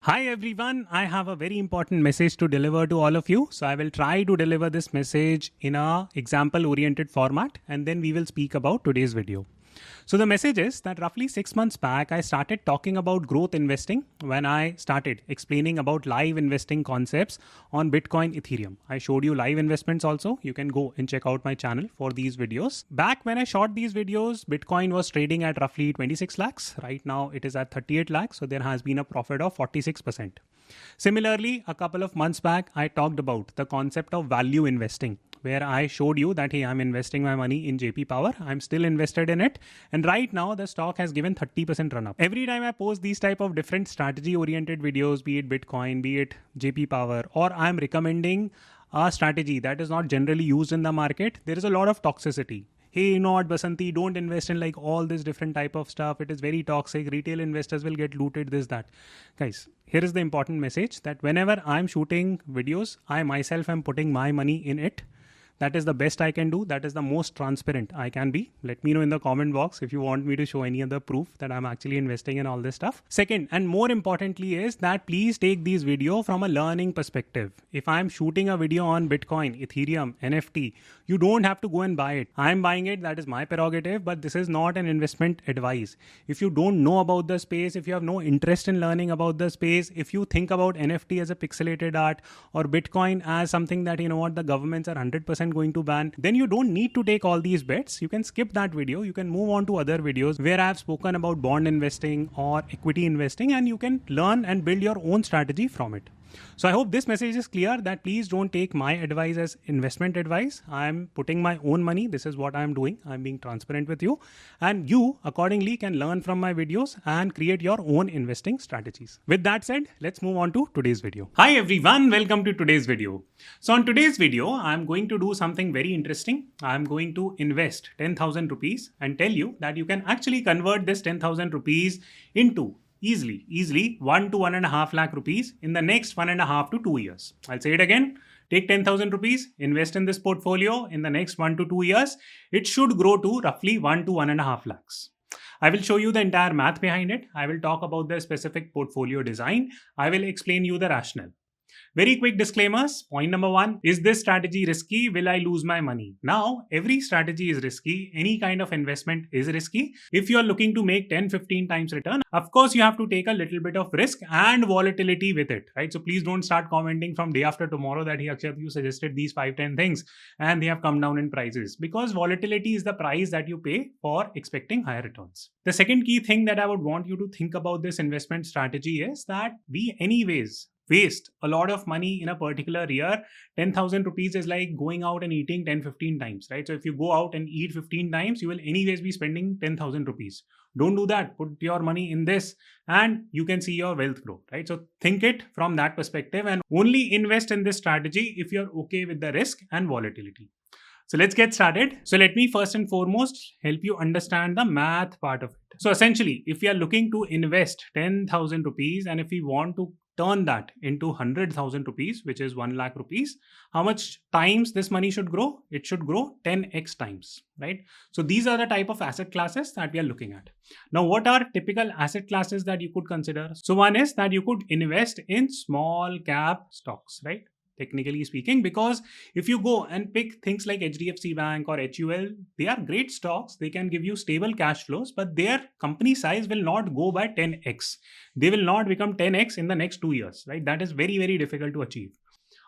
Hi everyone, I have a very important message to deliver to all of you. So I will try to deliver this message in a example oriented format and then we will speak about today's video. So the message is that roughly 6 months back I started talking about growth investing when I started explaining about live investing concepts on Bitcoin, Ethereum. I showed you live investments also. You can go and check out my channel for these videos. Back when I shot these videos, Bitcoin was trading at roughly 26 lakhs. Right now it is at 38 lakhs. So there has been a profit of 46%. Similarly, a couple of months back, I talked about the concept of value investing, where I showed you that, hey, I'm investing my money in JP Power. I'm still invested in it. And right now the stock has given 30% run up. Every time I post these type of different strategy oriented videos, be it Bitcoin, be it JP Power, or I'm recommending a strategy that is not generally used in the market, there is a lot of toxicity. Hey, you know what, Basanti, don't invest in like all this different type of stuff. It is very toxic. Retail investors will get looted, this, that. Guys, here is the important message that whenever I'm shooting videos, I myself am putting my money in it. That is the best I can do. That is the most transparent I can be. Let me know in the comment box if you want me to show any other proof that I'm actually investing in all this stuff. Second, and more importantly, is that please take these video from a learning perspective. If I'm shooting a video on Bitcoin, Ethereum, NFT, you don't have to go and buy it. I'm buying it. That is my prerogative, but this is not an investment advice. If you don't know about the space, if you have no interest in learning about the space, if you think about NFT as a pixelated art or Bitcoin as something that, you know what, the governments are 100% going to ban, then you don't need to take all these bets. You can skip that video. You can move on to other videos where I have spoken about bond investing or equity investing, and you can learn and build your own strategy from it. So I hope this message is clear that please don't take my advice as investment advice. I'm putting my own money. This is what I'm doing. I'm being transparent with you, and you accordingly can learn from my videos and create your own investing strategies. With that said, let's move on to today's video. Hi everyone, welcome to today's video. So on today's video, I'm going to do something very interesting. I'm going to invest 10,000 rupees and tell you that you can actually convert this 10,000 rupees into easily 1 to 1.5 lakh rupees in the next 1.5 to 2 years. I'll say it again. Take 10,000 rupees, invest in this portfolio. In the next 1 to 2 years, it should grow to roughly 1 to 1.5 lakhs. I will show you the entire math behind it. I will talk about the specific portfolio design. I will explain you the rationale. Very quick disclaimers. Point number one, is this strategy risky? Will I lose my money? Now, every strategy is risky. Any kind of investment is risky. If you're looking to make 10, 15 times return, of course, you have to take a little bit of risk and volatility with it, right? So please don't start commenting from day after tomorrow that, hey, Akshat, you suggested these 5, 10 things and they have come down in prices, because volatility is the price that you pay for expecting higher returns. The second key thing that I would want you to think about this investment strategy is that we anyways waste a lot of money in a particular year. 10,000 rupees is like going out and eating 10, 15 times, right? So if you go out and eat 15 times, you will anyways be spending 10,000 rupees. Don't do that. Put your money in this and you can see your wealth grow, right? So think it from that perspective and only invest in this strategy if you're okay with the risk and volatility. So let's get started. So let me first and foremost help you understand the math part of it. So essentially, if we are looking to invest 10,000 rupees and if we want to turn that into 100,000 rupees, which is 1 lakh rupees, how much times this money should grow? It should grow 10x times, right? So these are the type of asset classes that we are looking at. Now, what are typical asset classes that you could consider? So one is that you could invest in small cap stocks, right? Technically speaking, because if you go and pick things like HDFC Bank or HUL, they are great stocks. They can give you stable cash flows, but their company size will not go by 10x. They will not become 10x in the next 2 years, right? That is very, very difficult to achieve.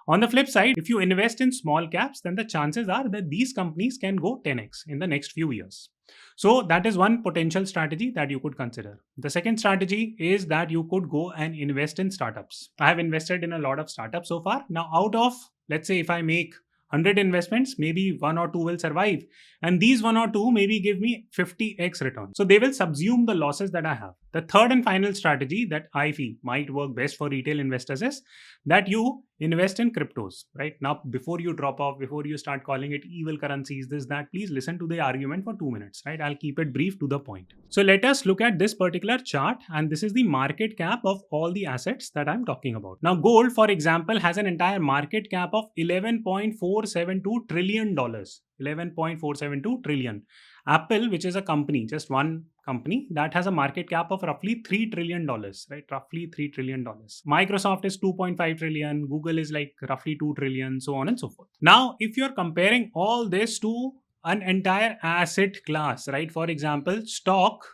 On the flip side, if you invest in small caps, then the chances are that these companies can go 10x in the next few years. So that is one potential strategy that you could consider. The second strategy is that you could go and invest in startups. I have invested in a lot of startups so far. Now, out of, let's say if I make 100 investments, maybe 1 or 2 will survive. And these 1 or 2 maybe give me 50x return. So they will subsume the losses that I have. The third and final strategy that I feel might work best for retail investors is that you invest in cryptos, right? Now, before you drop off, before you start calling it evil currencies, this, that, please listen to the argument for 2 minutes, right? I'll keep it brief to the point. So let us look at this particular chart, and this is the market cap of all the assets that I'm talking about. Now, gold, for example, has an entire market cap of $11.472 trillion. 11.472 trillion. Apple, which is a company, just one company, that has a market cap of roughly $3 trillion, right? Roughly $3 trillion. Microsoft is 2.5 trillion. Google is like roughly 2 trillion, so on and so forth. Now, if you're comparing all this to an entire asset class, right? For example, stock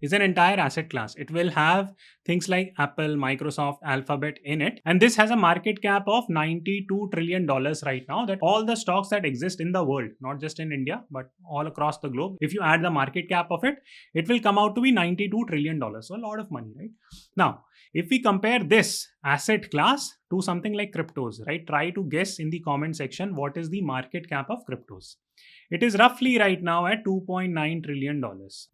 is an entire asset class. It will have things like Apple, Microsoft, Alphabet in it. And this has a market cap of $92 trillion right now. That all the stocks that exist in the world, not just in India, but all across the globe, if you add the market cap of it, it will come out to be $92 trillion. So a lot of money, right? Now, if we compare this asset class to something like cryptos, right? Try to guess in the comment section what is the market cap of cryptos. It is roughly right now at $2.9 trillion.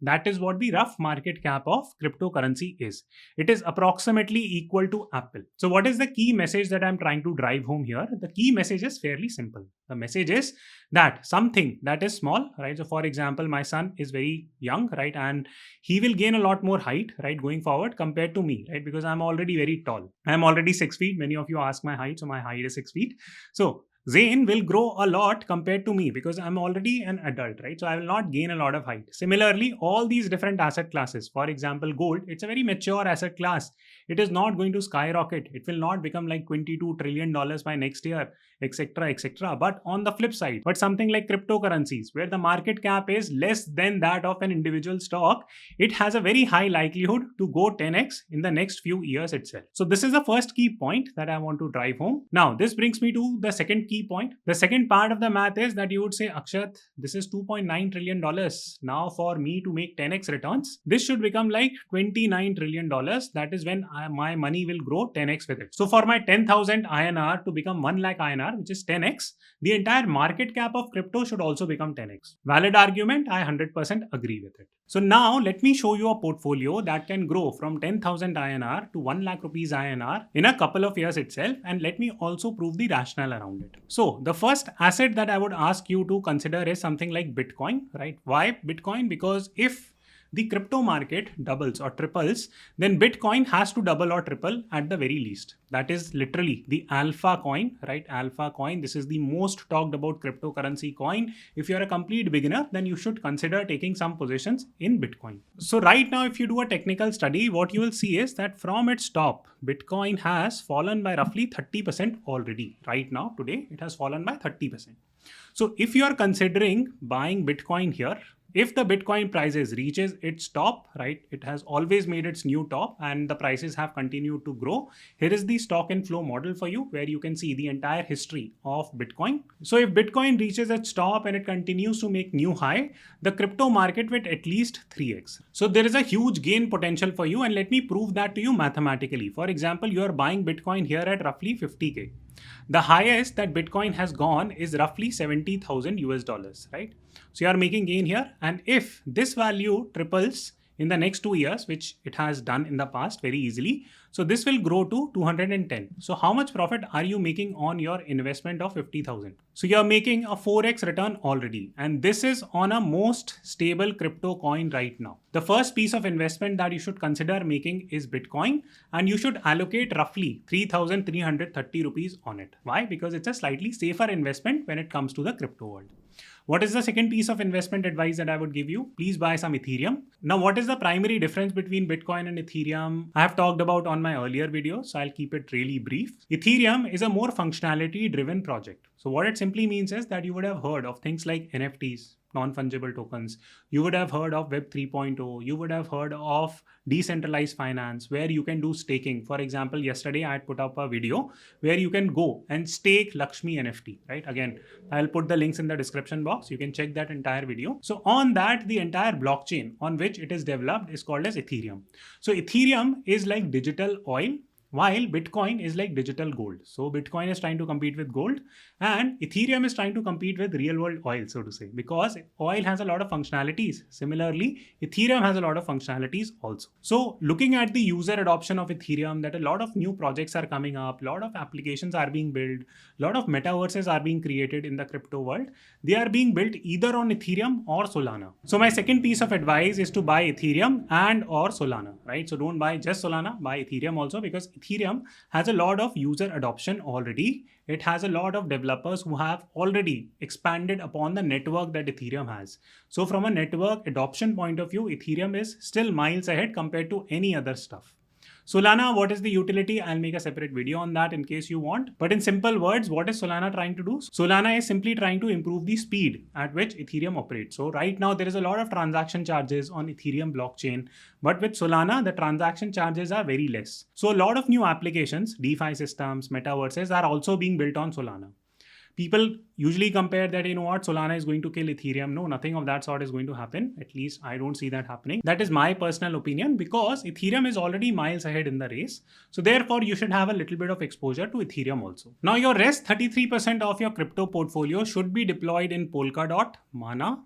That is what the rough market cap of cryptocurrency is. It is approximately equal to Apple. So what is the key message that I'm trying to drive home here? The key message is fairly simple. The message is that something that is small, right? So for example, my son is very young, right? And he will gain a lot more height, right? Going forward compared to me, right? Because I'm already very tall. I'm already 6 feet. Many of you ask my height. So my height is 6 feet. So Zain will grow a lot compared to me because I'm already an adult, right? So I will not gain a lot of height. Similarly, all these different asset classes, for example, gold, it's a very mature asset class. It is not going to skyrocket. It will not become like $22 trillion by next year, etc., etc. But on the flip side, but something like cryptocurrencies, where the market cap is less than that of an individual stock, it has a very high likelihood to go 10x in the next few years itself. So this is the first key point that I want to drive home. Now, this brings me to the second key point. The second part of the math is that you would say, Akshat, this is $2.9 trillion. Now for me to make 10x returns, this should become like $29 trillion. That is when my money will grow 10x with it. So for my 10,000 INR to become 1 lakh INR, which is 10x, the entire market cap of crypto should also become 10x. Valid argument, I 100% agree with it. So now let me show you a portfolio that can grow from 10,000 INR to 1 lakh rupees INR in a couple of years itself, and let me also prove the rationale around it. So the first asset that I would ask you to consider is something like Bitcoin, right? Why Bitcoin? Because if the crypto market doubles or triples, then Bitcoin has to double or triple at the very least. That is literally the alpha coin, right? Alpha coin. This is the most talked about cryptocurrency coin. If you're a complete beginner, then you should consider taking some positions in Bitcoin. So right now, if you do a technical study, what you will see is that from its top, Bitcoin has fallen by roughly 30% already. Right now, today, it has fallen by 30%. So if you are considering buying Bitcoin here, if the Bitcoin prices reaches its top, right, it has always made its new top and the prices have continued to grow. Here is the stock and flow model for you where you can see the entire history of Bitcoin. So if Bitcoin reaches its top and it continues to make new high, the crypto market will at least 3x. So there is a huge gain potential for you, and let me prove that to you mathematically. For example, you are buying Bitcoin here at roughly 50K. The highest that Bitcoin has gone is roughly 70,000 US dollars, right? So you are making gain here. And if this value triples in the next 2 years, which it has done in the past very easily, so this will grow to 210. So how much profit are you making on your investment of 50,000? So you're making a 4x return already. And this is on a most stable crypto coin right now. The first piece of investment that you should consider making is Bitcoin, and you should allocate roughly 3,330 rupees on it. Why? Because it's a slightly safer investment when it comes to the crypto world. What is the second piece of investment advice that I would give you? Please buy some Ethereum. Now, what is the primary difference between Bitcoin and Ethereum? I have talked about on my earlier video, so I'll keep it really brief. Ethereum is a more functionality driven project. So what it simply means is that you would have heard of things like NFTs, non-fungible tokens. You would have heard of Web 3.0. You would have heard of decentralized finance, where you can do staking. For example, yesterday I had put up a video where you can go and stake Lakshmi NFT, right? Again, I'll put the links in the description box. You can check that entire video. So on that, the entire blockchain on which it is developed is called as Ethereum. So Ethereum is like digital oil, while Bitcoin is like digital gold. So Bitcoin is trying to compete with gold, and Ethereum is trying to compete with real world oil, so to say, because oil has a lot of functionalities. Similarly, Ethereum has a lot of functionalities also. So looking at the user adoption of Ethereum, that a lot of new projects are coming up, a lot of applications are being built, a lot of metaverses are being created in the crypto world. They are being built either on Ethereum or Solana. So my second piece of advice is to buy Ethereum and or Solana, right? So don't buy just Solana, buy Ethereum also, because Ethereum has a lot of user adoption already. It has a lot of developers who have already expanded upon the network that Ethereum has. So from a network adoption point of view, Ethereum is still miles ahead compared to any other stuff. Solana, what is the utility? I'll make a separate video on that in case you want. But in simple words, what is Solana trying to do? Solana is simply trying to improve the speed at which Ethereum operates. So right now there is a lot of transaction charges on Ethereum blockchain, but with Solana, the transaction charges are very less. So a lot of new applications, DeFi systems, metaverses are also being built on Solana. People usually compare that, you know what, Solana is going to kill Ethereum. No, nothing of that sort is going to happen. At least I don't see that happening. That is my personal opinion because Ethereum is already miles ahead in the race. So therefore, you should have a little bit of exposure to Ethereum also. Now your rest 33% of your crypto portfolio should be deployed in Polkadot, Mana,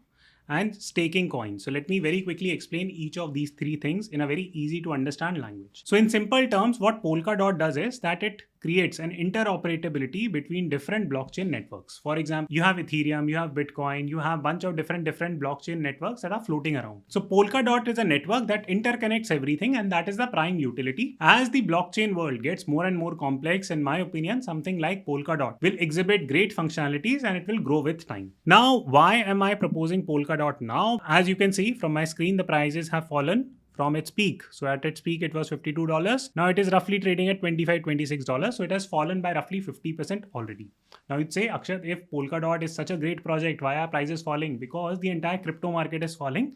and staking coins. So let me very quickly explain each of these three things in a very easy to understand language. So in simple terms, what Polkadot does is that it creates an interoperability between different blockchain networks. For example, you have Ethereum, you have Bitcoin, you have a bunch of different blockchain networks that are floating around. So Polkadot is a network that interconnects everything, and that is the prime utility. As the blockchain world gets more and more complex, in my opinion, something like Polkadot will exhibit great functionalities and it will grow with time. Now, why am I proposing Polkadot now? As you can see from my screen, the prices have fallen from its peak. So at its peak, it was $52. Now it is roughly trading at $25, $26. So it has fallen by roughly 50% already. Now you'd say, Akshat, if Polkadot is such a great project, why are prices falling? Because the entire crypto market is falling.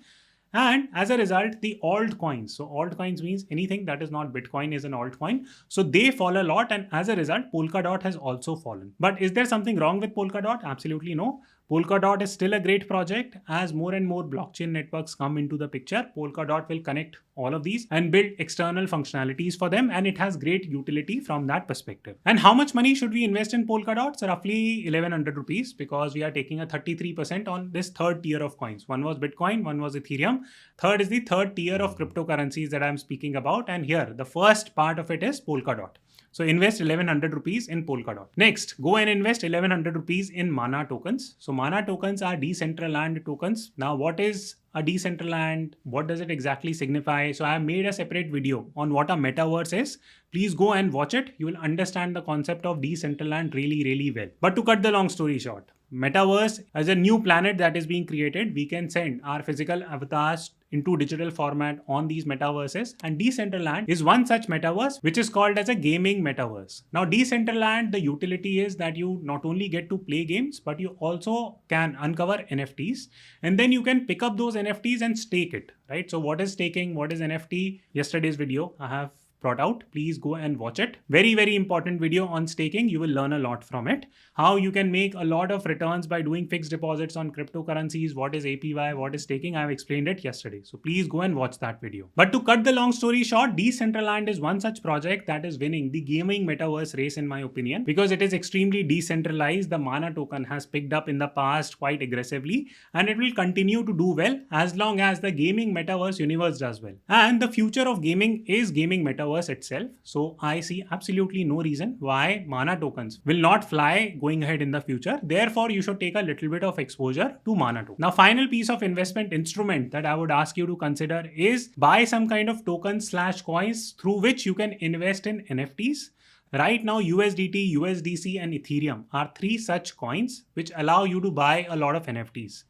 And as a result, the altcoins, so altcoins means anything that is not Bitcoin is an altcoin. So they fall a lot, and as a result, Polkadot has also fallen. But is there something wrong with Polkadot? Absolutely no. Polkadot is still a great project. As more and more blockchain networks come into the picture, Polkadot will connect all of these and build external functionalities for them, and it has great utility from that perspective. And how much money should we invest in Polkadot? So roughly 1100 rupees, because we are taking a 33% on this third tier of coins. One was Bitcoin, one was Ethereum. Third is the third tier of cryptocurrencies that I'm speaking about, and here the first part of it is Polkadot. So invest 1100 rupees in Polkadot. Next, go and invest 1100 rupees in Mana tokens. So Mana tokens are Decentraland tokens. Now, what is a Decentraland? What does it exactly signify? So I have made a separate video on what a metaverse is. Please go and watch it. You will understand the concept of Decentraland really, really well. But to cut the long story short, metaverse as a new planet that is being created. We can send our physical avatars into digital format on these metaverses, and Decentraland is one such metaverse which is called as a gaming metaverse. Now Decentraland, the utility is that you not only get to play games, but you also can uncover NFTs, and then you can pick up those NFTs and stake it, right? So what is staking? What is NFT? Yesterday's video I have brought out. Please go and watch it. Very, very important video on staking. You will learn a lot from it. How you can make a lot of returns by doing fixed deposits on cryptocurrencies. What is APY? What is staking? I've explained it yesterday. So please go and watch that video. But to cut the long story short, Decentraland is one such project that is winning the gaming metaverse race in my opinion, because it is extremely decentralized. The Mana token has picked up in the past quite aggressively, and it will continue to do well as long as the gaming metaverse universe does well. And the future of gaming is gaming metaverse itself. So I see absolutely no reason why Mana tokens will not fly going ahead in the future. Therefore, you should take a little bit of exposure to Mana token. Now, final piece of investment instrument that I would ask you to consider is buy some kind of tokens / coins through which you can invest in NFTs. Right now, USDT, USDC, and Ethereum are three such coins which allow you to buy a lot of NFTs.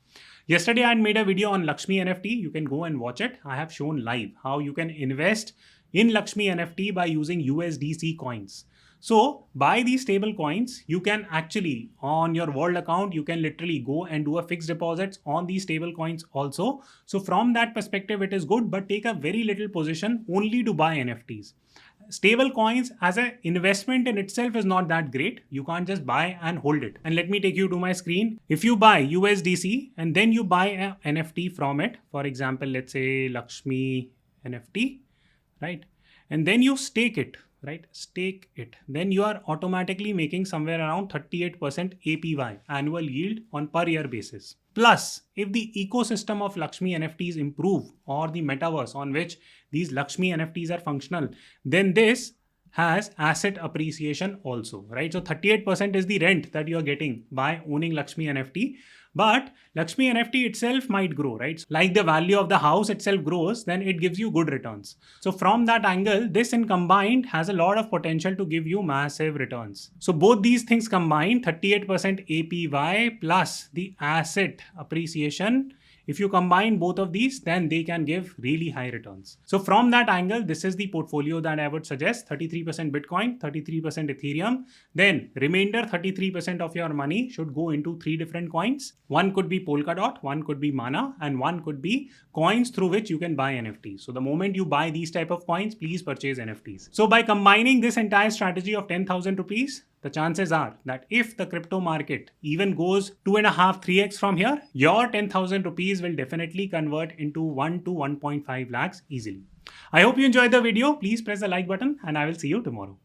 Yesterday, I had made a video on Lakshmi NFT. You can go and watch it. I have shown live how you can invest in Lakshmi NFT by using USDC coins. So buy these stable coins. You can actually, on your Vault account, you can literally go and do a fixed deposits on these stable coins also. So from that perspective, it is good, but take a very little position only to buy NFTs. Stable coins as an investment in itself is not that great. You can't just buy and hold it. And let me take you to my screen. If you buy USDC and then you buy an NFT from it, for example, let's say Lakshmi NFT, right? And then you stake it, right? Stake it. Then you are automatically making somewhere around 38% APY, annual yield on per year basis. Plus, if the ecosystem of Lakshmi NFTs improve, or the metaverse on which these Lakshmi NFTs are functional, then this has asset appreciation also, right? So 38% is the rent that you're getting by owning Lakshmi NFT. But Lakshmi NFT itself might grow, right? Like the value of the house itself grows, then it gives you good returns. So from that angle, this in combined has a lot of potential to give you massive returns. So both these things combined, 38% APY plus the asset appreciation, if you combine both of these, then they can give really high returns. So from that angle, this is the portfolio that I would suggest: 33% Bitcoin, 33% Ethereum. Then remainder 33% of your money should go into 3 different coins. One could be Polkadot, one could be Mana, and one could be coins through which you can buy NFTs. So the moment you buy these type of coins, please purchase NFTs. So by combining this entire strategy of 10,000 rupees, the chances are that if the crypto market even goes 2.5, 3x from here, your 10,000 rupees will definitely convert into 1 to 1.5 lakhs easily. I hope you enjoyed the video. Please press the like button and I will see you tomorrow.